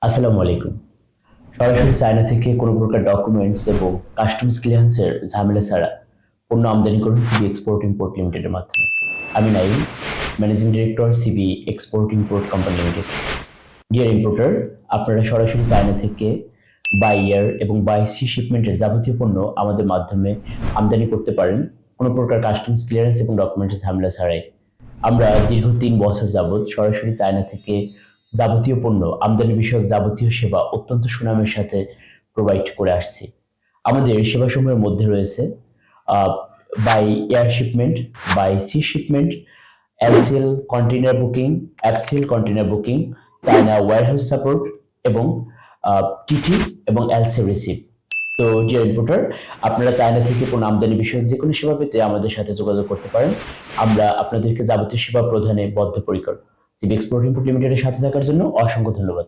আসসালামু আলাইকুম। সরাসরি চায়না থেকে কোনো প্রকার ডকুমেন্টস এবং কাস্টমস ক্লিয়ারেন্সের ঝামেলা ছাড়া পণ্য আমদানি করুন সিবি এক্সপোর্ট ইম্পোর্ট লিমিটেডের মাধ্যমে। আমি Naim, managing director CB export import company limited. Dear importer, আপনারা সরাসরি চায়না থেকে বাই এয়ার এবং বাই সি শিপমেন্টের যাবতীয় পণ্য আমাদের মাধ্যমে আমদানি করতে পারেন কোনো প্রকার কাস্টমস ক্লিয়ারেন্স এবং ডকুমেন্টের ঝামেলা ছাড়াই। আমরা দীর্ঘ ৩ বছর যাবৎ সরাসরি চায়না থেকে যাবতীয় পণ্য আমদানি বিষয়ক যাবতীয় সেবা অত্যন্ত সুনামের সাথে প্রোভাইড করে আসছি। আমাদের সেবাসমূহের মধ্যে রয়েছে by air shipment, by sea shipment, LCL container booking, FCL container booking, China warehouse support এবং টিটি এবং এলসি রিসিভ। তো ডিয়ার ইম্পোর্টার, আপনারা চায়না থেকে কোনো আমদানি বিষয়ক যে কোনো সেবা পেতে আমাদের সাথে যোগাযোগ করতে পারেন। আমরা আপনাদেরকে যাবতীয় সেবা প্রদানে বদ্ধপরিকর। সিবি এক্সপোর্ট ইম্পোর্ট লিমিটেডের সাথে থাকার জন্য অসংখ্য ধন্যবাদ।